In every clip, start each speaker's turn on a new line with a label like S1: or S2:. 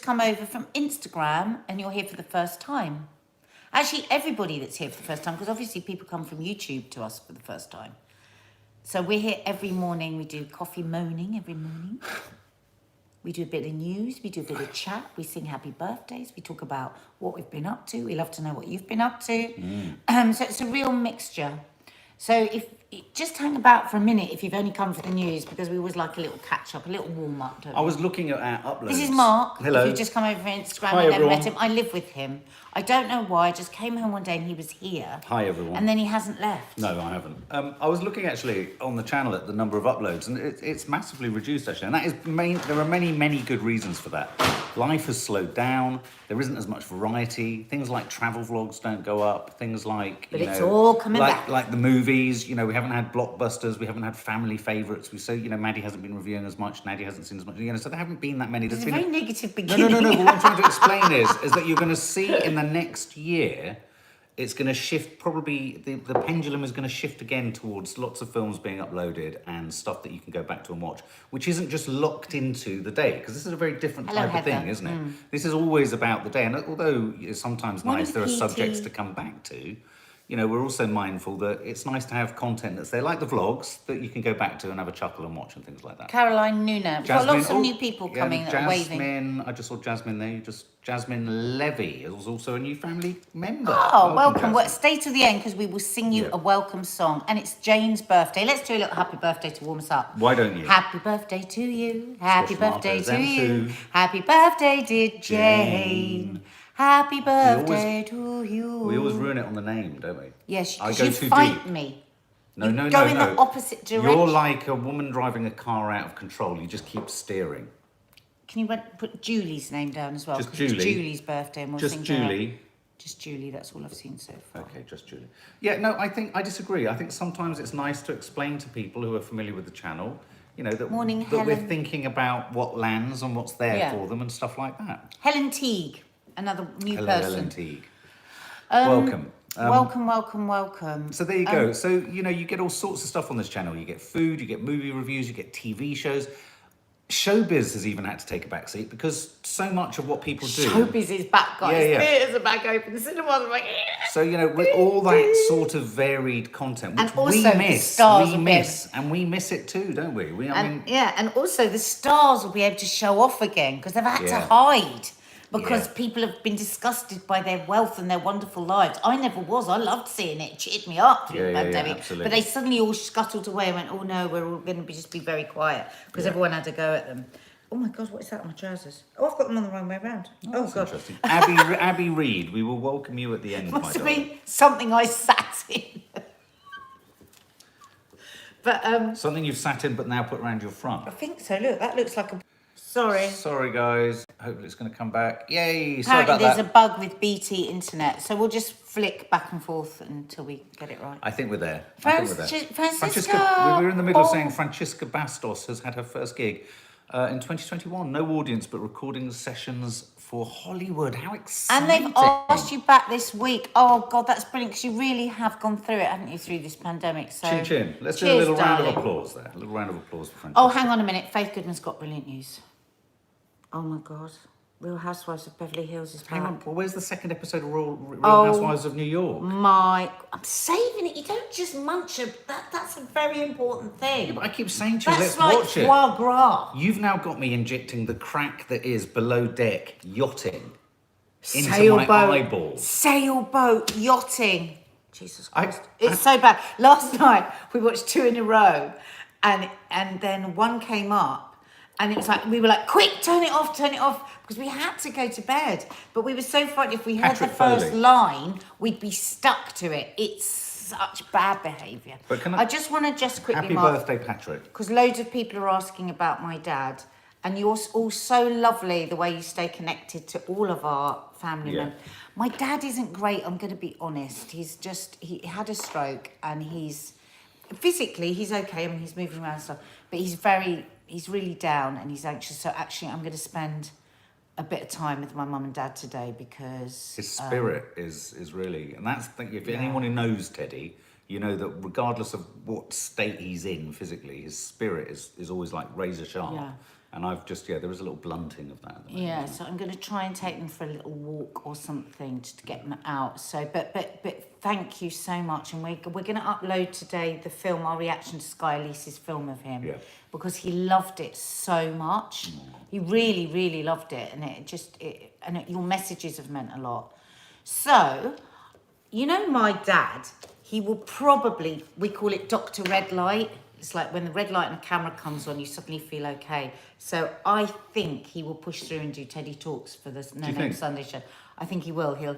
S1: come over from Instagram and you're here for the first time. Actually, everybody that's here for the first time, because obviously people come from YouTube to us for the first time. So we're here every morning. We do coffee moaning every morning. We do a bit of news. We do a bit of chat. We sing happy birthdays. We talk about what we've been up to. We love to know what you've been up to. So it's a real mixture. So if just hang about for a minute if you've only come for the news, because we always like a little catch up, a little warm up.
S2: I was looking at our uploads.
S1: This is Mark.
S2: Hello.
S1: If you've just come over from Instagram,
S2: Hi,
S1: I've never
S2: everyone.
S1: met him. I live with him. I don't know why. I just came home one day and he was here.
S2: Hi everyone.
S1: And then he hasn't left.
S2: No, I haven't. I was looking actually on the channel at the number of uploads, and it's massively reduced actually. And that is there are many good reasons for that. Life has slowed down. There isn't as much variety. Things like travel vlogs don't go up. Things like
S1: But it's all coming back.
S2: Like the movies. You know, we haven't had blockbusters. We haven't had family favourites. Maddie hasn't been reviewing as much. Nadia hasn't seen as much. You know, so there haven't been that many.
S1: It's a very negative beginning.
S2: No. But what I'm trying to explain is that you're going to see in the next year, it's going to shift. Probably the pendulum is going to shift again towards lots of films being uploaded and stuff that you can go back to and watch, which isn't just locked into the day, because this is a very different type of thing, isn't it? This is always about the day, and although it's sometimes nice, there are subjects to come back to. You know, we're also mindful that it's nice to have content that's there, like the vlogs, that you can go back to and have a chuckle and watch and things like that.
S1: Caroline Nuna. We've got lots of new people coming that are waving.
S2: Jasmine, I just saw Jasmine there. Jasmine Levy is also a new family member.
S1: Oh, welcome. Stay till the end because we will sing you a welcome song. And it's Jane's birthday. Let's do a little happy birthday to warm us up.
S2: Why don't you?
S1: Happy birthday to you. Happy birthday to you.
S2: Sue.
S1: Happy birthday, dear Jane. Happy birthday to you.
S2: We always ruin it on the name, don't we?
S1: Yes,
S2: I
S1: because
S2: go
S1: you
S2: too
S1: fight
S2: deep.
S1: me.
S2: No.
S1: Go in the opposite direction.
S2: You're like a woman driving a car out of control. You just keep steering.
S1: Can you put Julie's name down as well?
S2: Just
S1: 'Cause it's
S2: Julie.
S1: Julie's birthday and we'll
S2: Just
S1: sing
S2: Julie.
S1: her. Just Julie, that's all I've seen so far.
S2: Okay, just Julie. Yeah, no, I disagree. I think sometimes it's nice to explain to people who are familiar with the channel, you know, that we're
S1: Helen.
S2: thinking about what lands and what's there for them and stuff like that.
S1: Helen Teague, another new
S2: Hello,
S1: person.
S2: Helen Teague. Welcome.
S1: Welcome.
S2: So there you go. So, you know, you get all sorts of stuff on this channel. You get food, you get movie reviews, you get TV shows. Showbiz has even had to take a back seat because so much of what people do...
S1: Showbiz is back, guys.
S2: Yeah.
S1: Theatres are back open. The cinemas are back.
S2: So, you know, with all that sort of varied content, which
S1: And also
S2: we
S1: the
S2: miss,
S1: stars
S2: we
S1: will
S2: miss, and we miss it too, don't we?
S1: And also the stars will be able to show off again because they've had to hide. Because people have been disgusted by their wealth and their wonderful lives. I never was. I loved seeing it. It cheered me up through the pandemic.
S2: Absolutely.
S1: But they suddenly all scuttled away and went, oh no, we're all going to just be very quiet. Because everyone had to go at them. Oh my God, what is that on my trousers? Oh, I've got them on the wrong way around. Oh God.
S2: Interesting. Abby Reed, we will welcome you at the end,
S1: Must have
S2: my
S1: been something I sat in. But
S2: something you've sat in but now put around your front.
S1: I think so. Look, that looks like a... Sorry,
S2: guys. Hopefully it's going to come back. Yay! Sorry about
S1: Apparently there's
S2: that.
S1: a bug with BT internet, so we'll just flick back and forth until we get it right.
S2: I think we're there.
S1: Francisca!
S2: We were in the middle of saying Francisca Bastos has had her first gig in 2021. No audience, but recording sessions for Hollywood. How exciting!
S1: And they've asked you back this week. Oh God, that's brilliant because you really have gone through it, haven't you, through this pandemic? So
S2: Chin chin. Let's do a
S1: cheers,
S2: little round
S1: darling.
S2: of applause there. A little round of applause for Francisca.
S1: Oh, hang on a minute. Faith Goodman's got brilliant news. Oh my God. Real Housewives of Beverly Hills is back.
S2: Hang on, well, where's the second episode of Real Housewives of New York?
S1: I'm saving it. You don't just munch it. That's a very important thing.
S2: Yeah, but I keep saying to you,
S1: That's
S2: let's
S1: like
S2: watch it.
S1: foie gras.
S2: You've now got me injecting the crack that is below deck yachting into
S1: Sailboat.
S2: my eyeballs.
S1: Sailboat yachting. Jesus Christ. It's so bad. Last night we watched 2 in a row and then one came up. And it was like, we were like, quick, turn it off, because we had to go to bed. But we were so frightened if we heard
S2: Patrick
S1: the first
S2: Foley.
S1: line, we'd be stuck to it. It's such bad behaviour.
S2: But
S1: I just want to quickly
S2: Happy
S1: mark,
S2: birthday, Patrick.
S1: because loads of people are asking about my dad. And you're all so lovely, the way you stay connected to all of our family members. My dad isn't great, I'm going to be honest. He had a stroke and physically, he's okay. I mean, he's moving around and stuff. But he's really down and he's anxious. So actually, I'm going to spend a bit of time with my mum and dad today because...
S2: His spirit is really... And that's the thing, if anyone who knows Teddy, you know that regardless of what state he's in physically, his spirit is always like razor sharp.
S1: Yeah.
S2: And I've just, there is a little blunting of that at the moment,
S1: Yeah,
S2: isn't
S1: so I'm going to try and take them for a little walk or something just to get them out. So, but thank you so much, and we're going to upload today the film, our reaction to Sky Elise's film of him, because he loved it so much. He really, really loved it, and your messages have meant a lot. So, you know, my dad, he will probably, we call it Dr. Red Light. It's like when the red light and the camera comes on, you suddenly feel okay. So I think he will push through and do Teddy Talks for the No Name Sunday show. I think he will. He'll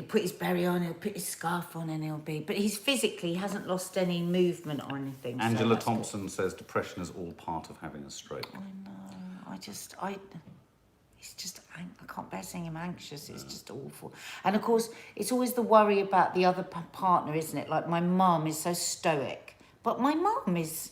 S1: put his beret on, he'll put his scarf on, and he'll be. But he's physically, he hasn't lost any movement or anything.
S2: Angela Thompson says depression is all part of having a stroke.
S1: I know. It's just, I can't bear seeing him anxious. It's just awful. And of course, it's always the worry about the other partner, isn't it? Like my mum is so stoic. But my mum is,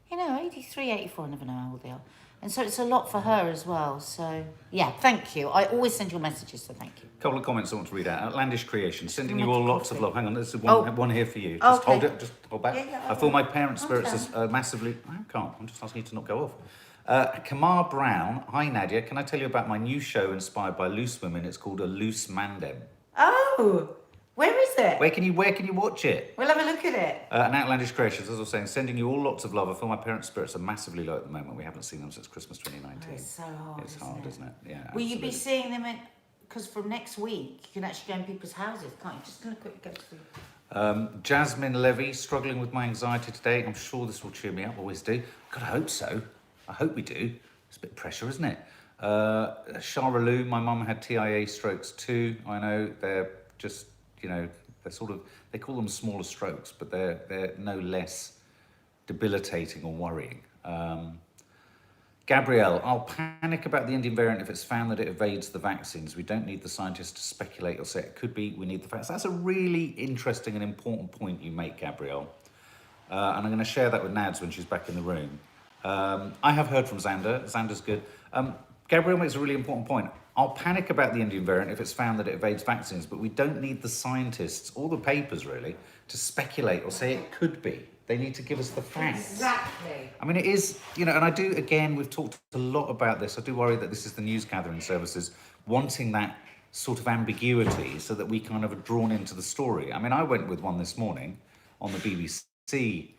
S1: 83, 84, I never know how old they are. And so it's a lot for her as well. So, yeah, thank you. I always send your messages, so thank you.
S2: A couple of comments I want to read out. Outlandish Creation, sending you all lots of love. Hang on, there's one here for you. Just hold it, just hold back. I feel my parents' spirits are massively... I can't, I'm just asking you to not go off. Kamar Brown, hi Nadia, can I tell you about my new show inspired by loose women? It's called A Loose Mandem.
S1: Oh! Where is it?
S2: Where can you watch it?
S1: We'll have a look at it.
S2: An Outlandish Creations, as I was saying, sending you all lots of love. I feel my parents' spirits are massively low at the moment. We haven't seen them since Christmas 2019.
S1: It's so hard.
S2: It's hard, isn't it? Yeah.
S1: Will you be seeing them because from next week you can actually go in people's houses, can't you? Just gonna quickly go through.
S2: Jasmine Levy, struggling with my anxiety today. I'm sure this will cheer me up. Always do. God, I hope so. I hope we do. It's a bit of pressure, isn't it? Shara Lou, my mum had TIA strokes too. I know they're just, they're sort of, they call them smaller strokes, but they're no less debilitating or worrying. Gabrielle, I'll panic about the Indian variant if it's found that it evades the vaccines. We don't need the scientists to speculate or say it could be. We need the facts. That's a really interesting and important point you make, Gabrielle. And I'm going to share that with Nads when she's back in the room. I have heard from Xander. Xander's good. Gabrielle makes a really important point. I'll panic about the Indian variant if it's found that it evades vaccines, but we don't need the scientists or the papers, really, to speculate or say it could be. They need to give us the facts.
S1: Exactly.
S2: I mean, it is, and I do, again, we've talked a lot about this. I do worry that this is the news gathering services wanting that sort of ambiguity so that we kind of are drawn into the story. I mean, I went with one this morning on the BBC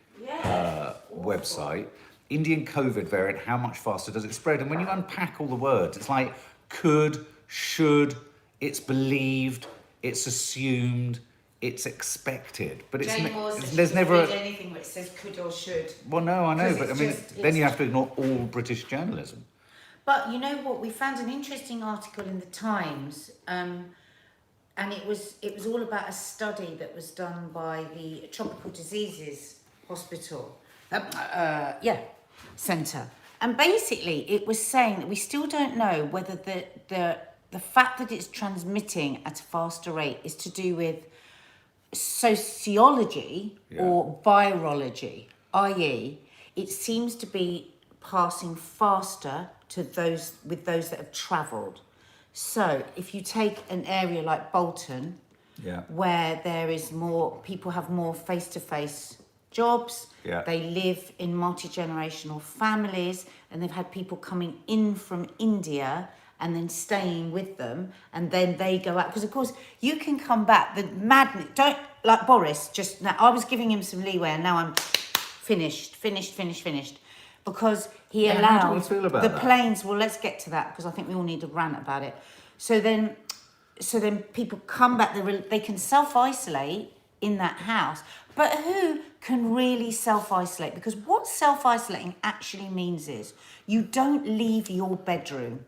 S2: website. Indian COVID variant, how much faster does it spread? And when you unpack all the words, it's like could, should, it's believed, it's assumed, it's expected. But there's never
S1: anything which says could or should.
S2: Well, no, I know, but I mean, then you have to ignore all British journalism.
S1: But you know what? We found an interesting article in the Times, and it was all about a study that was done by the Tropical Diseases Hospital. Centre. And basically it was saying that we still don't know whether the fact that it's transmitting at a faster rate is to do with sociology or virology, i.e. it seems to be passing faster to those that have travelled. So if you take an area like Bolton, where there is more, people have more face-to-face jobs, they live in multi-generational families, and they've had people coming in from India and then staying with them, and then they go out, because of course you can come back, the madness, don't, like Boris, just now, I was giving him some leeway and now I'm finished, because he allowed
S2: how do we feel about
S1: the
S2: that?
S1: planes, well let's get to that, because I think we all need to rant about it. So then people come back, they can self-isolate in that house, but who can really self-isolate? Because what self-isolating actually means is you don't leave your bedroom,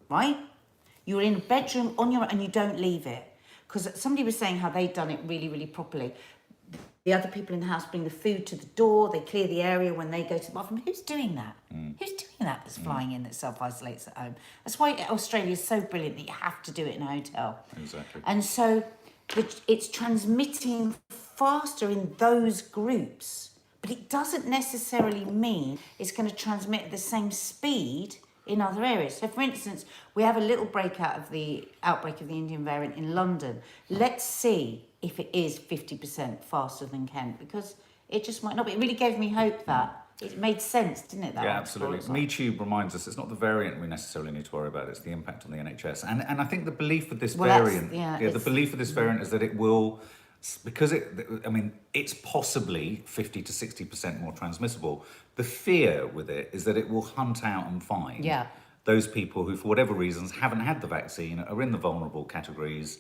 S1: right? You're in a bedroom on your own and you don't leave it. Because somebody was saying how they'd done it really, really properly. The other people in the house bring the food to the door, they clear the area when they go to the bathroom. Who's doing that? Who's doing that that's flying in, that self-isolates at home? That's why Australia is so brilliant that you have to do it in a hotel.
S2: Exactly.
S1: And so it's transmitting faster in those groups, but it doesn't necessarily mean it's going to transmit at the same speed in other areas. So for instance, we have a little outbreak of the Indian variant in London. Let's see if it is 50% faster than Kent, because it just might not be. It really gave me hope that It made sense, didn't it? That
S2: Yeah,
S1: article?
S2: absolutely.
S1: It's like-
S2: MeTube reminds us it's not the variant we necessarily need to worry about, it's the impact on the NHS. And I think the belief with this
S1: Well, that's-
S2: variant,
S1: yeah,
S2: the
S1: it's-
S2: belief with this variant is that it will, because it's possibly 50 to 60% more transmissible. The fear with it is that it will hunt out and find
S1: Yeah.
S2: those people who, for whatever reasons, haven't had the vaccine, are in the vulnerable categories.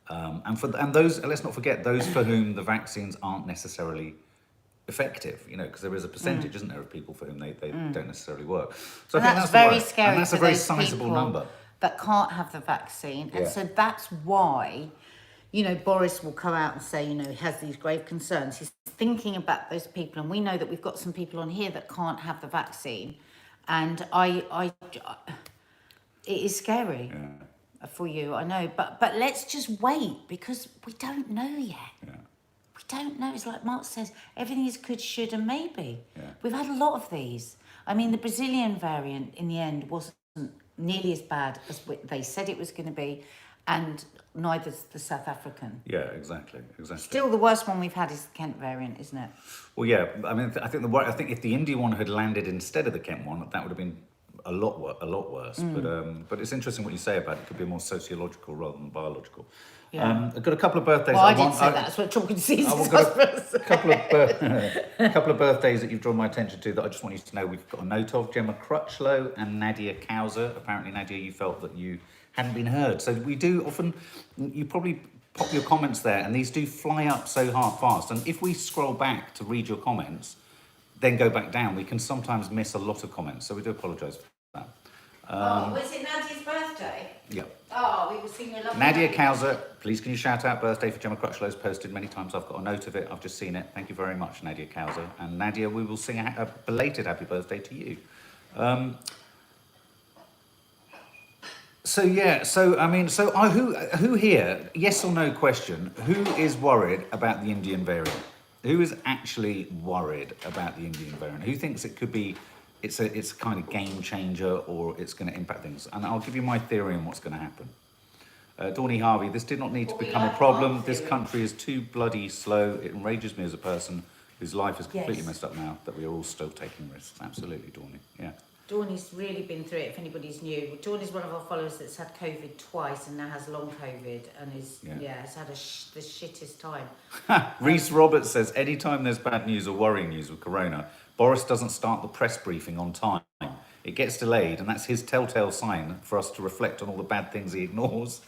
S2: And those, let's not forget, those for whom the vaccines aren't necessarily effective, because there is a percentage, isn't there, of people for whom they don't necessarily work. So
S1: And
S2: I think
S1: that's
S2: the
S1: very
S2: worry.
S1: scary
S2: And that's
S1: for
S2: a very
S1: those
S2: sizable
S1: people
S2: number.
S1: that can't have the vaccine. And
S2: Yeah.
S1: so that's why, Boris will come out and say, he has these grave concerns. He's thinking about those people. And we know that we've got some people on here that can't have the vaccine. And it is scary for you, I know. But let's just wait, because we don't know yet.
S2: Yeah.
S1: We don't know. It's like Mark says, everything is could, should, and maybe.
S2: Yeah.
S1: We've had a lot of these. I mean, the Brazilian variant in the end wasn't nearly as bad as they said it was going to be, and neither's the South African.
S2: Yeah, exactly.
S1: Still, the worst one we've had is the Kent variant, isn't it?
S2: Well, yeah. I mean, I think if the India one had landed instead of the Kent one, that would have been a lot worse. But it's interesting what you say about it. It could be more sociological rather than biological.
S1: Yeah.
S2: I've got a couple of birthdays.
S1: Well, I didn't say that. That's what talking to Caesar's
S2: I've got
S1: husband.
S2: a couple of birthdays that you've drawn my attention to that I just want you to know we've got a note of. Gemma Crutchlow and Nadia Cowser. Apparently, Nadia, you felt that you hadn't been heard. So we do often, you probably pop your comments there, and these do fly up so fast. And if we scroll back to read your comments, then go back down, we can sometimes miss a lot of comments. So we do apologise for that.
S1: Was it Nadia's birthday?
S2: Yeah.
S1: Oh, we were singing a lovely
S2: Nadia
S1: happy
S2: Cowser, please can you shout out birthday for Gemma Crutchlow's posted many times. I've got a note of it. I've just seen it. Thank you very much, Nadia Cowser. And Nadia, we will sing a belated happy birthday to you. Who here, yes or no question, who is worried about the Indian variant? Who is actually worried about the Indian variant? Who thinks it could be, it's a kind of game changer, or it's going to impact things? And I'll give you my theory on what's going to happen. Dawny Harvey, this did not need to become a problem. This country is too bloody slow. It enrages me as a person whose life is completely messed up now, that we are all still taking risks. Absolutely, Dawny. Yeah.
S1: Dawny's really been through it, if anybody's new. Dawny's one of our followers that's had COVID twice and now has long COVID and has had the shittest time.
S2: Reese Roberts says, anytime there's bad news or worrying news with Corona, Boris doesn't start the press briefing on time. It gets delayed, and that's his telltale sign for us to reflect on all the bad things he ignores.